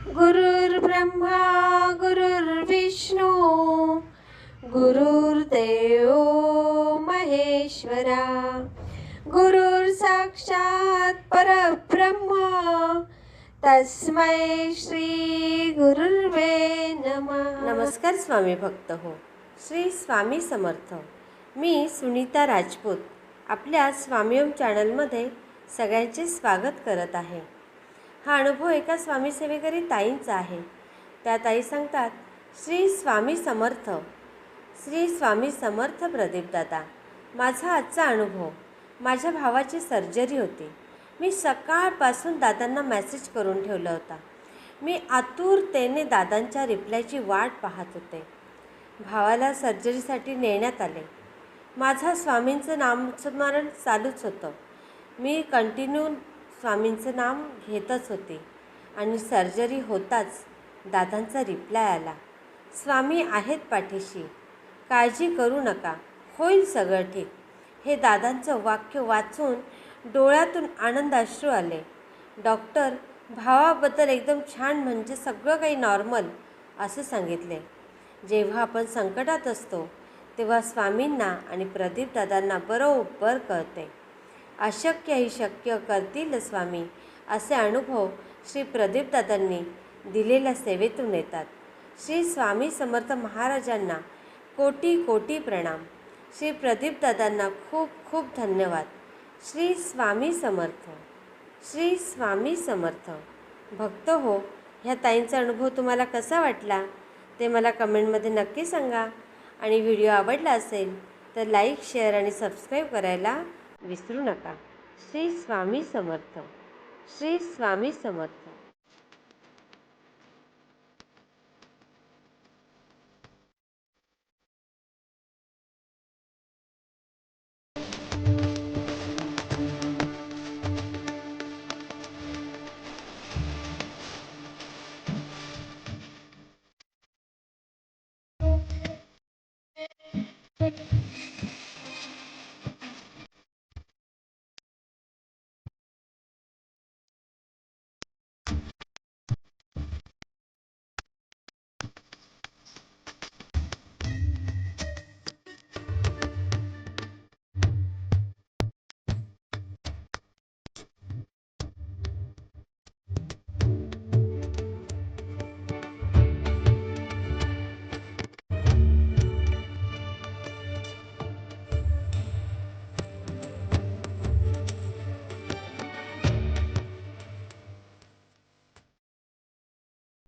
गुरुर्ब्रह्मा गुरुर्विष्णू गुरुर्देव महेश्वरा गुरुर् साक्षात् परब्रह्म तस्मै श्री गुरुर्वे नमः। नमस्कार स्वामी भक्त हो, श्री स्वामी समर्थ। मी सुनीता राजपूत आपल्या स्वामी ओम चॅनलमध्ये सगळ्यांचे स्वागत करत आहे। हा अनुभव एका स्वामी सेवेकरी ताईंचा आहे। त्या ताई सांगतात, श्री स्वामी समर्थ, श्री स्वामी समर्थ प्रदीपदादा। माझा आजचा अनुभव, माझ्या भावाची सर्जरी होती। मी सकाळपासून दादांना मेसेज करून ठेवला होता। मी आतुरतेने दादांच्या रिप्लायची वाट पाहत होते। भावाला सर्जरीसाठी नेण्यात आले। माझा स्वामींचं नामस्मरण चालूच होतं। मी कंटिन्यू स्वामींचं नाम घेतच होते आणि सर्जरी होताच दादांचा रिप्लाय आला, स्वामी आहेत पाठीशी, काळजी करू नका, होईल सगळं ठीक। हे दादांचं वाक्य वाचून डोळ्यातून आनंदाश्रू आले। डॉक्टर भावाबद्दल एकदम छान, म्हणजे सगळं काही नॉर्मल असं सांगितले। जेव्हा आपण संकटात असतो तेव्हा स्वामींना आणि प्रदीपदादांना बरोबर कळते। अशक्य ही शक्य करतील स्वामी, असे अनुभव श्री प्रदीपदादांनी दिलेल्या सेवेतून येतात। श्री स्वामी समर्थ महाराजांना कोटी कोटी प्रणाम। श्री प्रदीपदादांना खूप खूप धन्यवाद। श्री स्वामी समर्थ, श्री स्वामी समर्थ। भक्त हो, ह्या ताईंचा अनुभव तुम्हाला कसा वाटला ते मला कमेंटमध्ये नक्की सांगा। आणि व्हिडिओ आवडला असेल तर लाईक, शेअर आणि सबस्क्राईब करायला विसरू नका। श्री स्वामी समर्थ, श्री स्वामी समर्थ।